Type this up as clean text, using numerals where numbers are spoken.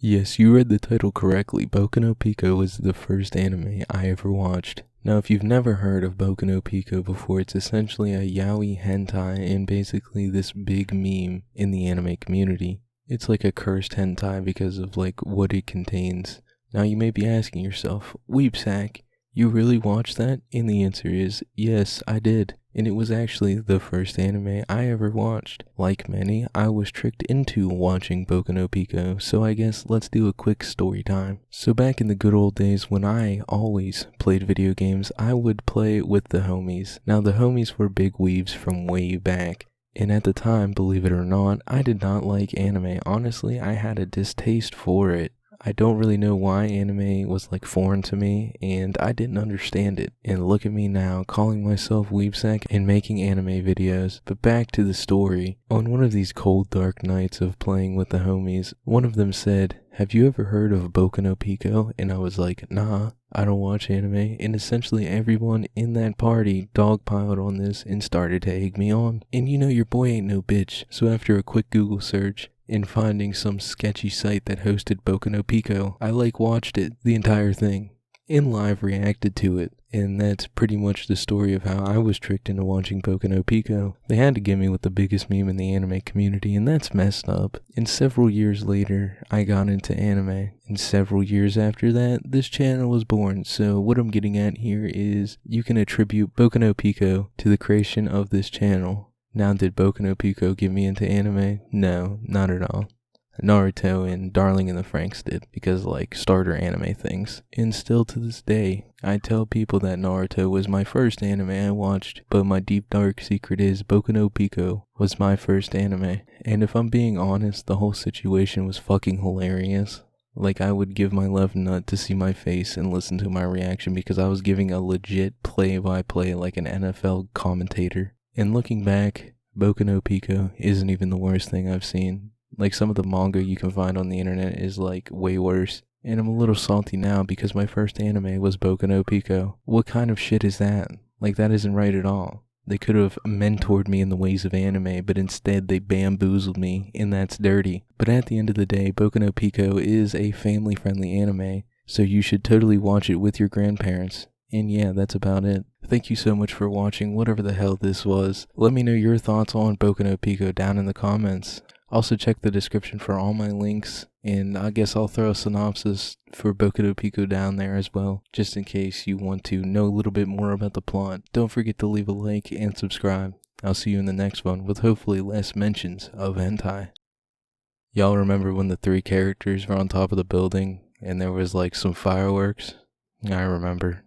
Yes, you read the title correctly. Boku no Pico was the first anime I ever watched. Now, if you've never heard of Boku no Pico before, it's essentially a yaoi hentai and basically this big meme in the anime community. It's like a cursed hentai because of what it contains. Now you may be asking yourself, WeebSack, you really watched that? And the answer is, yes, I did. And it was actually the first anime I ever watched. Like many, I was tricked into watching Boku no Pico, so I guess let's do a quick story time. So back in the good old days when I always played video games, I would play with the homies. Now the homies were big weebs from way back. And at the time, believe it or not, I did not like anime. Honestly, I had a distaste for it. I don't really know why anime was foreign to me, and I didn't understand it. And look at me now, calling myself WeebSack and making anime videos. But back to the story. On one of these cold dark nights of playing with the homies, one of them said, "Have you ever heard of Boku no Pico?" And I was like, "Nah, I don't watch anime." And essentially everyone in that party dogpiled on this and started to egg me on. And you know your boy ain't no bitch, so after a quick Google search, in finding some sketchy site that hosted Boku no Pico, I watched it, the entire thing, and live reacted to it. And that's pretty much the story of how I was tricked into watching Boku no Pico. They had to get me with the biggest meme in the anime community, and that's messed up. And several years later, I got into anime. And several years after that, this channel was born. So what I'm getting at here is, you can attribute Boku no Pico to the creation of this channel. Now, did Boku no Pico get me into anime? No, not at all. Naruto and Darling in the Franxx did, because starter anime things. And still to this day, I tell people that Naruto was my first anime I watched, but my deep dark secret is Boku no Pico was my first anime. And if I'm being honest, the whole situation was fucking hilarious. I would give my left nut to see my face and listen to my reaction because I was giving a legit play-by-play like an NFL commentator. And looking back, Boku no Pico isn't even the worst thing I've seen. Some of the manga you can find on the internet is way worse. And I'm a little salty now because my first anime was Boku no Pico. What kind of shit is that? That isn't right at all. They could have mentored me in the ways of anime, but instead they bamboozled me, and that's dirty. But at the end of the day, Boku no Pico is a family-friendly anime, so you should totally watch it with your grandparents. And yeah, that's about it. Thank you so much for watching whatever the hell this was. Let me know your thoughts on Boku no Pico down in the comments. Also check the description for all my links, and I guess I'll throw a synopsis for Boku no Pico down there as well, just in case you want to know a little bit more about the plot. Don't forget to leave a like and subscribe. I'll see you in the next one with hopefully less mentions of hentai. Y'all remember when the 3 characters were on top of the building and there was some fireworks? I remember.